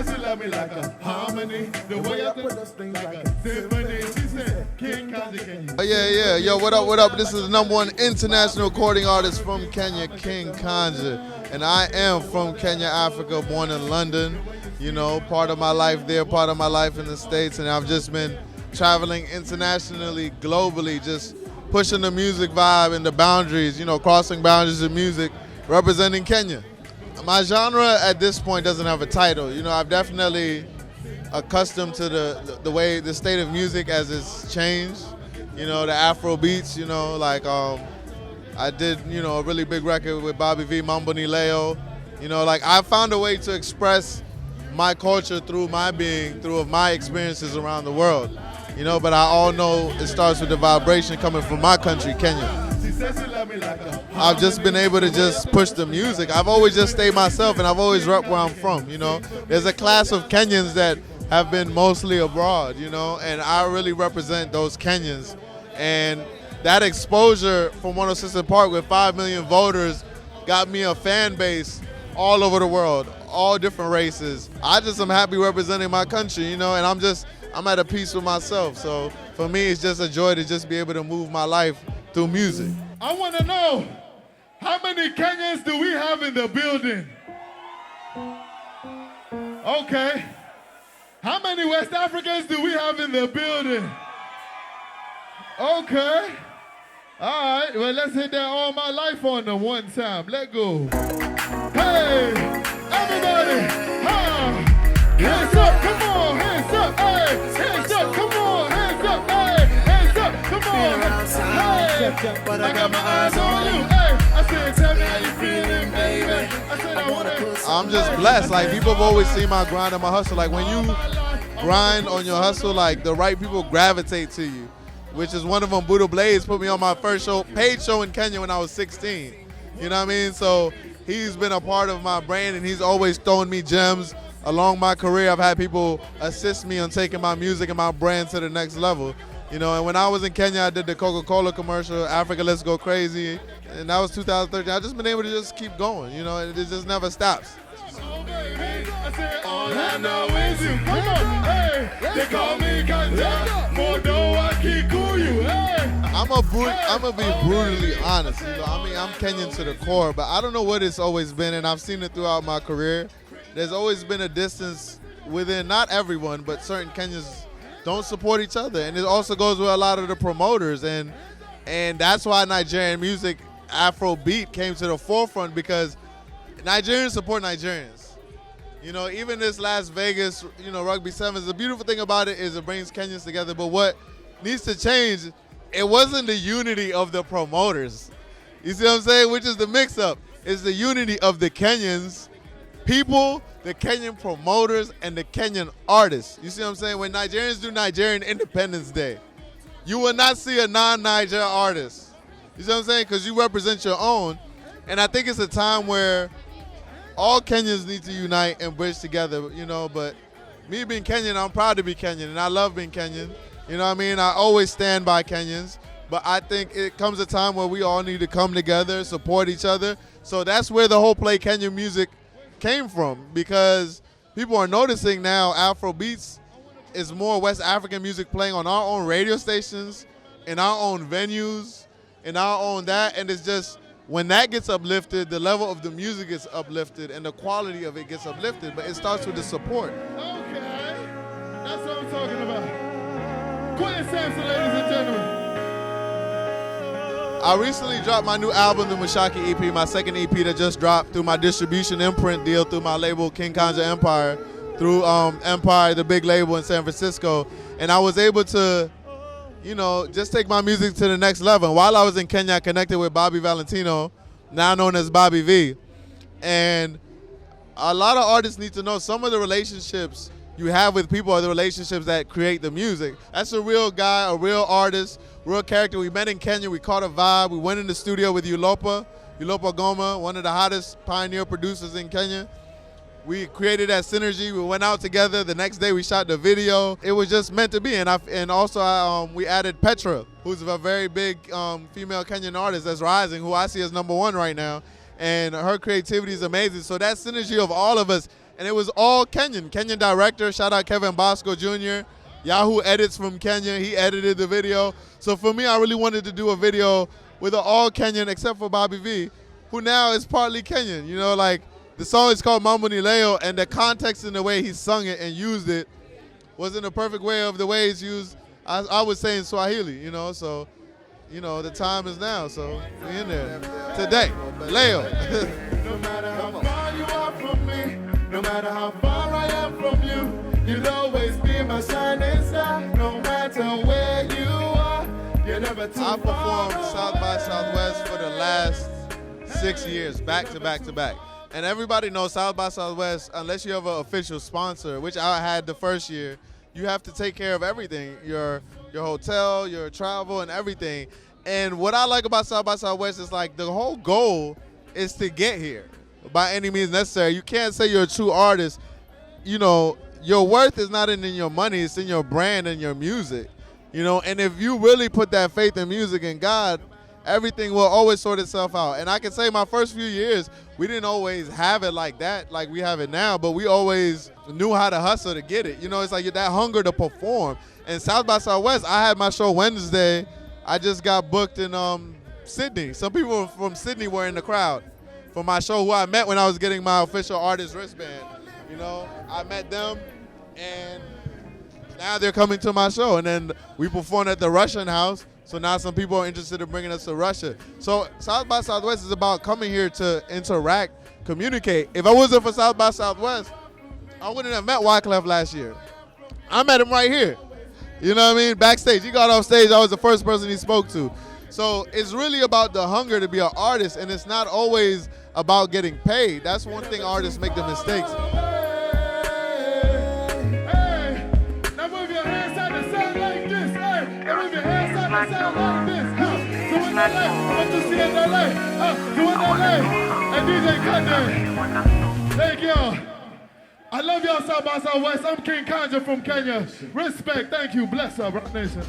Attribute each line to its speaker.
Speaker 1: said she love me like a harmony. The way I put those things like a symphony. She said, King Kanja, can you?
Speaker 2: Yeah. Yo, what up? This is the #1 international recording artist from Kenya, King Kanja. And I am from Kenya, Africa, born in London. You know, part of my life there, part of my life in the States. And I've just been traveling internationally, globally, just pushing the music vibe and the boundaries, you know, crossing boundaries of music, representing Kenya. My genre at this point doesn't have a title. You know, I've definitely accustomed to the way, the state of music as it's changed. You know, the Afro beats, you know, like I did, you know, a really big record with Bobby V, Mambo Ni Leo. You know, like I found a way to express my culture through my being, through my experiences around the world. You know, but I all know it starts with the vibration coming from my country, Kenya. I've just been able to just push the music. I've always just stayed myself, and I've always repped where I'm from, you know. There's a class of Kenyans that have been mostly abroad, you know, and I really represent those Kenyans. And that exposure from 106 Park with 5 million voters got me a fan base all over the world, all different races. I just am happy representing my country, you know, and I'm at a peace with myself. So for me, it's just a joy to just be able to move my life through music.
Speaker 1: I want to know, how many Kenyans do we have in the building? Okay. How many West Africans do we have in the building? Okay. All right, well, let's hit that All My Life on them one time. Let go. Hey, everybody. Hands up, come on, hands up, hey, hands up, come on, hands up, hey, hands up, come on, hey, but I got my eyes on you, hey, I said, tell me how you feeling, baby, I said, I wanna.
Speaker 2: I'm just blessed, like people have always seen my grind and my hustle, like when you grind on your hustle, like the right people gravitate to you, which is one of them. Buddha Blaze put me on my first show, paid show in Kenya when I was 16, you know what I mean, so he's been a part of my brand and he's always throwing me gems. Along my career, I've had people assist me on taking my music and my brand to the next level. You know, and when I was in Kenya, I did the Coca-Cola commercial, Africa Let's Go Crazy, and that was 2013. I've just been able to just keep going, you know, and it just never stops.
Speaker 1: Oh, baby, I said, all I know is you. Come on, hey, they call me Kanja, Modo Akikuyu, hey.
Speaker 2: I'm gonna be brutally honest. You know, I mean, I'm Kenyan to the core, but I don't know what it's always been, and I've seen it throughout my career. There's always been a distance within, not everyone, but certain Kenyans don't support each other. And it also goes with a lot of the promoters. And that's why Nigerian music, Afrobeat, came to the forefront, because Nigerians support Nigerians. You know, even this Las Vegas, you know, Rugby Sevens, the beautiful thing about it is it brings Kenyans together. But what needs to change, it wasn't the unity of the promoters. You see what I'm saying? Which is the mix-up. It's the unity of the Kenyans people, the Kenyan promoters, and the Kenyan artists. You see what I'm saying? When Nigerians do Nigerian Independence Day, you will not see a non-Niger artist. You see what I'm saying? Because you represent your own. And I think it's a time where all Kenyans need to unite and bridge together, you know. But me being Kenyan, I'm proud to be Kenyan, and I love being Kenyan. You know what I mean? I always stand by Kenyans. But I think it comes a time where we all need to come together, support each other. So that's where the whole Play Kenya music came from, because people are noticing now Afro beats is more West African music playing on our own radio stations, in our own venues, in our own that, and it's just, when that gets uplifted, the level of the music gets uplifted and the quality of it gets uplifted, but it starts with the support.
Speaker 1: Okay, that's what I'm talking about. Quentin Sampson, ladies and gentlemen.
Speaker 2: I recently dropped my new album, the Mushaki EP, my second EP that just dropped through my distribution imprint deal through my label, King Kanja Empire, through Empire, the big label in San Francisco. And I was able to, you know, just take my music to the next level. And while I was in Kenya, I connected with Bobby Valentino, now known as Bobby V. And a lot of artists need to know some of the relationships you have with people are the relationships that create the music. That's a real guy, a real artist, real character. We met in Kenya, we caught a vibe. We went in the studio with Ulopa Goma, one of the hottest pioneer producers in Kenya. We created that synergy. We went out together. The next day we shot the video. It was just meant to be. And also we added Petra, who's a very big female Kenyan artist that's rising, who I see as #1 right now. And her creativity is amazing. So that synergy of all of us and it was all Kenyan. Kenyan director, shout out Kevin Bosco Jr., Yahoo Edits from Kenya, he edited the video. So for me, I really wanted to do a video with an all Kenyan except for Bobby V, who now is partly Kenyan. You know, like the song is called Mambo Ni Leo, and the context in the way he sung it and used it was in the perfect way of the way it's used, I would say in Swahili, you know, so, you know, the time is now, so we in there. Today, Leo.
Speaker 1: No matter how far you are from me, no matter how far I am from you, you'll always be my shining star, no matter where you are. You're never too
Speaker 2: I
Speaker 1: far
Speaker 2: performed South by Southwest for the last 6 years, back to back to back. And everybody knows South by Southwest, unless you have an official sponsor, which I had the first year, you have to take care of everything, your hotel, your travel, and everything. And what I like about South by Southwest is like the whole goal is to get here by any means necessary. You can't say you're a true artist. You know, your worth is not in your money, it's in your brand and your music. You know, and if you really put that faith in music and God, everything will always sort itself out. And I can say my first few years, we didn't always have it like that, like we have it now, but we always knew how to hustle to get it. You know, it's like that hunger to perform. And South by Southwest, I had my show Wednesday. I just got booked in Sydney. Some people from Sydney were in the crowd for my show, who I met when I was getting my official artist wristband. You know, I met them, and now they're coming to my show. And then we performed at the Russian house. So now some people are interested in bringing us to Russia. So South by Southwest is about coming here to interact, communicate. If I wasn't for South by Southwest, I wouldn't have met Wyclef last year. I met him right here. You know what I mean? Backstage. He got off stage. I was the first person he spoke to. So it's really about the hunger to be an artist, and it's not always about getting paid. That's one thing artists make the mistakes.
Speaker 1: Sound like this, doing LA, what you see in LA, doing LA, and DJ Kanja. Thank y'all. I love y'all South by Southwest. I'm King Kanja from Kenya. Respect, thank you, bless up, Rock Nation.